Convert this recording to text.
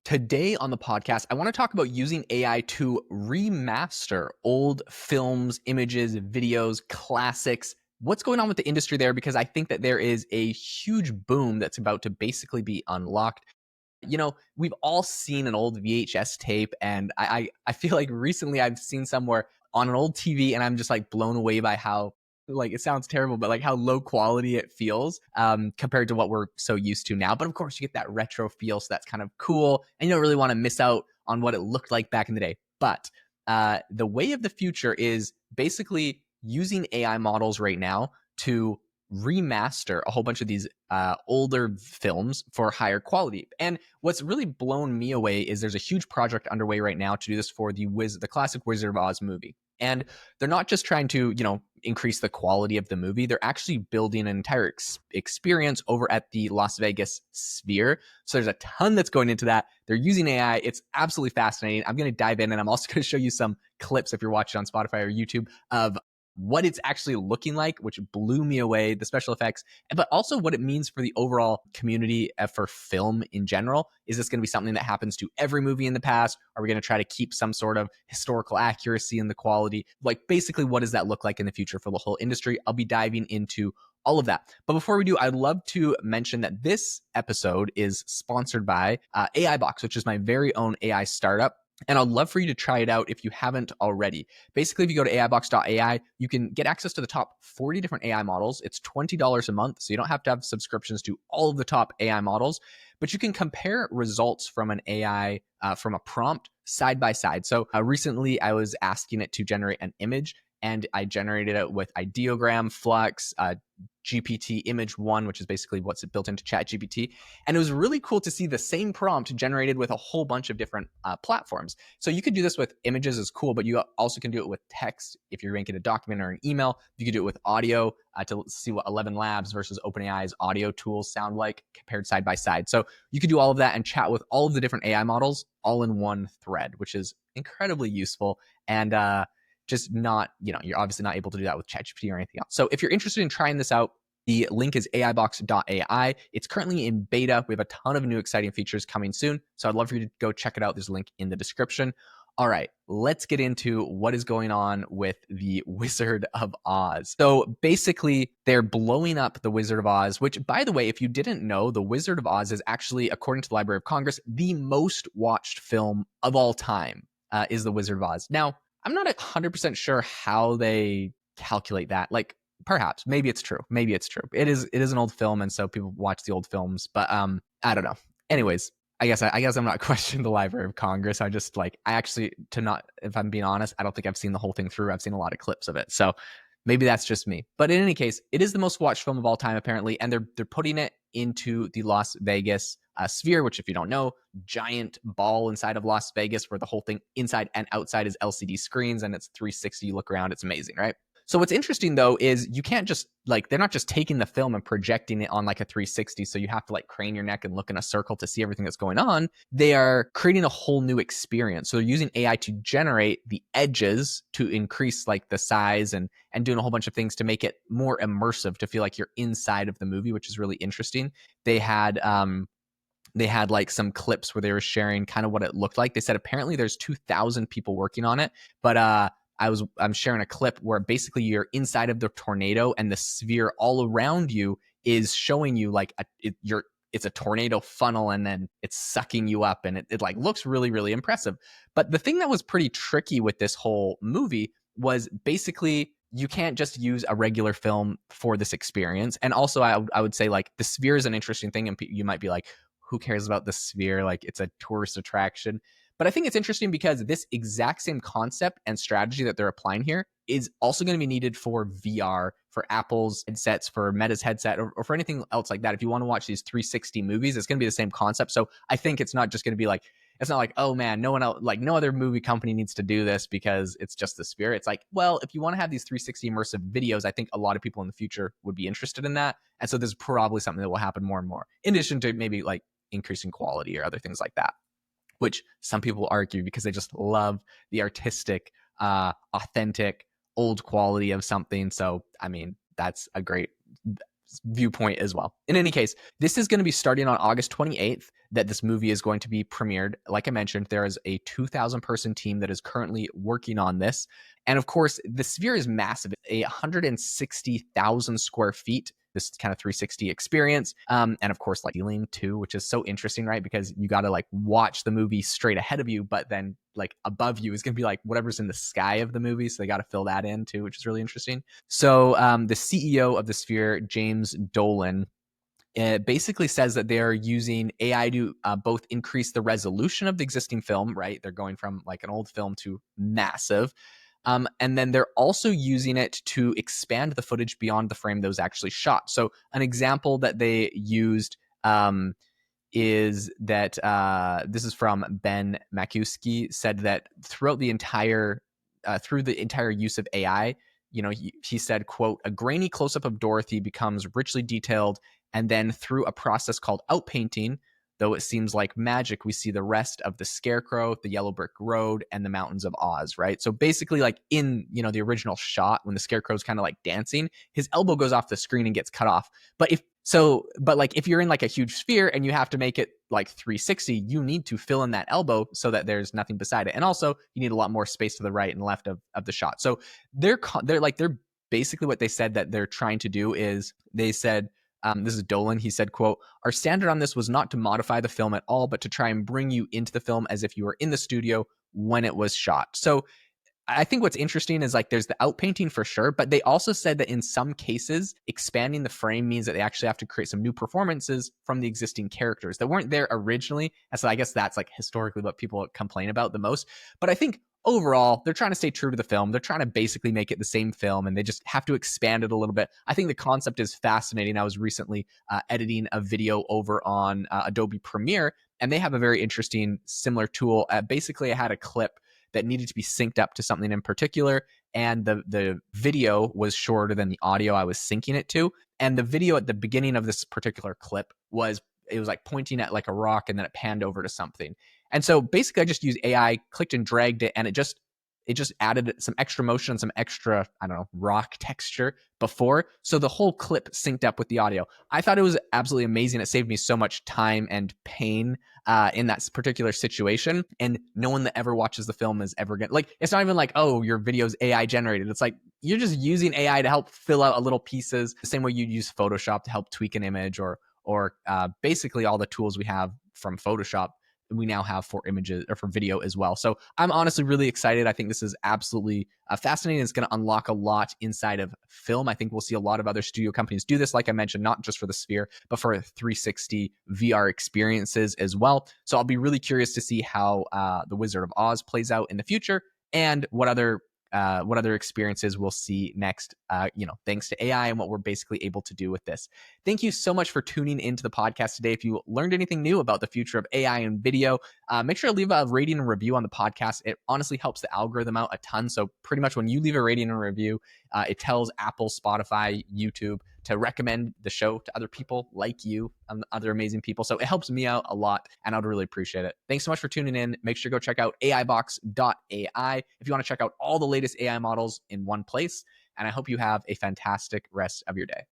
Today on the podcast, I want to talk about using AI to remaster old films, images, videos, classics. What's going on with the industry there? Because I think that there is a huge boom that's about to basically be unlocked. We've all seen an old VHS tape, and I feel like recently I've seen somewhere on an old TV, and I'm just like blown away by how, like, it sounds terrible, but like how low quality it feels compared to what we're so used to now. But of course, you get that retro feel, so that's kind of cool, and you don't really want to miss out on what it looked like back in the day. But the way of the future is basically using AI models right now to remaster a whole bunch of these older films for higher quality. And what's really blown me away is there's a huge project underway right now to do this for the classic Wizard of Oz movie. And they're not just trying to, increase the quality of the movie. They're actually building an entire experience over at the Las Vegas Sphere. So there's a ton that's going into that. They're using AI. It's absolutely fascinating. I'm going to dive in, and I'm also going to show you some clips if you're watching on Spotify or YouTube of what it's actually looking like, which blew me away, the special effects, but also what it means for the overall community for film in general. Is this going to be something that happens to every movie in the past? Are we going to try to keep some sort of historical accuracy in the quality? Like, basically, what does that look like in the future for the whole industry? I'll be diving into all of that. But before we do, I'd love to mention that this episode is sponsored by AI Box, which is my very own AI startup. And I'd love for you to try it out if you haven't already. Basically, if you go to aibox.ai, you can get access to the top 40 different AI models. It's $20 a month, so you don't have to have subscriptions to all of the top AI models, but you can compare results from an AI, from a prompt side by side. So recently, I was asking it to generate an image, and I generated it with ideogram, flux, GPT image 1, which is basically what's built into ChatGPT. And it was really cool to see the same prompt generated with a whole bunch of different platforms. So you could do this with images, is cool, but you also can do it with text if you're making a document or an email. You could do it with audio to see what 11 Labs versus OpenAI's audio tools sound like compared side by side. So you could do all of that and chat with all of the different AI models all in one thread, which is incredibly useful. And just not, you're obviously not able to do that with ChatGPT or anything else. So if you're interested in trying this out, the link is aibox.ai. It's currently in beta. We have a ton of new exciting features coming soon. So I'd love for you to go check it out. There's a link in the description. All right, let's get into what is going on with the Wizard of Oz. So basically, they're blowing up the Wizard of Oz, which, by the way, if you didn't know, the Wizard of Oz is actually, according to the Library of Congress, the most watched film of all time, is the Wizard of Oz. Now, I'm not 100% sure how they calculate that. Like, perhaps, maybe it's true. Maybe it's true. It is an old film, and so people watch the old films. But I don't know. Anyways, I guess I'm not questioning the Library of Congress. If I'm being honest, I don't think I've seen the whole thing through. I've seen a lot of clips of it, so maybe that's just me. But in any case, it is the most watched film of all time, apparently, and they're putting it into the Las Vegas Sphere, which, if you don't know, giant ball inside of Las Vegas where the whole thing inside and outside is LCD screens, and it's 360. You look around, it's amazing, right? So what's interesting, though, is you can't just, they're not just taking the film and projecting it on like a 360, so you have to crane your neck and look in a circle to see everything that's going on. They are creating a whole new experience. So they're using AI to generate the edges to increase the size and doing a whole bunch of things to make it more immersive, to feel like you're inside of the movie, which is really interesting. They had some clips where they were sharing kind of what it looked like. They said apparently there's 2,000 people working on it, but I'm sharing a clip where basically you're inside of the tornado and the sphere all around you is showing you it's a tornado funnel, and then it's sucking you up, and it looks really, really impressive. But the thing that was pretty tricky with this whole movie was basically you can't just use a regular film for this experience. And also I would say the sphere is an interesting thing, and you might be like, who cares about the sphere? It's a tourist attraction. But I think it's interesting because this exact same concept and strategy that they're applying here is also going to be needed for VR, for Apple's headsets, for Meta's headset, or for anything else like that. If you want to watch these 360 movies, it's going to be the same concept. So I think it's not just going to be it's not oh man, no one else, no other movie company needs to do this because it's just the sphere. It's well, if you want to have these 360 immersive videos, I think a lot of people in the future would be interested in that. And so this is probably something that will happen more and more, in addition to maybe increasing quality or other things like that, which some people argue because they just love the artistic, authentic, old quality of something. So, I mean, that's a great viewpoint as well. In any case, this is going to be starting on August 28th that this movie is going to be premiered. Like I mentioned, there is a 2,000 person team that is currently working on this. And of course, the sphere is massive, 160,000 square feet. This kind of 360 experience. And of course, like ceiling too, which is so interesting, right? Because you got to like watch the movie straight ahead of you, but then like above you is going to be like whatever's in the sky of the movie. So they got to fill that in too, which is really interesting. So the CEO of the Sphere, James Dolan, it basically says that they're using AI to both increase the resolution of the existing film, right? They're going from like an old film to massive. And then they're also using it to expand the footage beyond the frame that was actually shot. So an example that they used is that this is from Ben Makuski, said that throughout the entire use of AI, he said, quote, a grainy close-up of Dorothy becomes richly detailed, and then through a process called outpainting, though it seems like magic, we see the rest of the Scarecrow, the Yellow Brick Road, and the Mountains of Oz, right? So basically, like in, the original shot, when the Scarecrow's kind of like dancing, his elbow goes off the screen and gets cut off. But if you're in like a huge sphere and you have to make it like 360, you need to fill in that elbow so that there's nothing beside it. And also you need a lot more space to the right and left of the shot. So they're basically what they said that they're trying to do is they said, this is Dolan. He said, quote, our standard on this was not to modify the film at all, but to try and bring you into the film as if you were in the studio when it was shot. So I think what's interesting is like there's the outpainting for sure, but they also said that in some cases, expanding the frame means that they actually have to create some new performances from the existing characters that weren't there originally. And so I guess that's like historically what people complain about the most. But I think overall, they're trying to stay true to the film. They're trying to basically make it the same film, and they just have to expand it a little bit. I think the concept is fascinating. I was recently editing a video over on Adobe Premiere, and they have a very interesting similar tool. Basically, I had a clip that needed to be synced up to something in particular, and the video was shorter than the audio I was syncing it to. And the video at the beginning of this particular clip was like pointing at like a rock, and then it panned over to something. And so basically I just used AI, clicked and dragged it, and it just added some extra motion, some extra, I don't know, rock texture before. So the whole clip synced up with the audio. I thought it was absolutely amazing. It saved me so much time and pain in that particular situation. And no one that ever watches the film is ever going to, like, it's not even like, oh, your video's AI generated. It's like, you're just using AI to help fill out a little pieces, the same way you'd use Photoshop to help tweak an image, or basically all the tools we have from Photoshop we now have for images or for video as well. So I'm honestly really excited. I think this is absolutely fascinating. It's going to unlock a lot inside of film. I think we'll see a lot of other studio companies do this, like I mentioned, not just for the Sphere, but for 360 VR experiences as well. So I'll be really curious to see how The Wizard of Oz plays out in the future, and what other experiences we'll see next, thanks to AI and what we're basically able to do with this. Thank you so much for tuning into the podcast today. If you learned anything new about the future of AI and video, make sure to leave a rating and review on the podcast. It honestly helps the algorithm out a ton. So pretty much when you leave a rating and review, it tells Apple, Spotify, YouTube to recommend the show to other people like you and other amazing people. So it helps me out a lot, and I'd really appreciate it. Thanks so much for tuning in. Make sure to go check out AIbox.ai if you want to check out all the latest AI models in one place. And I hope you have a fantastic rest of your day.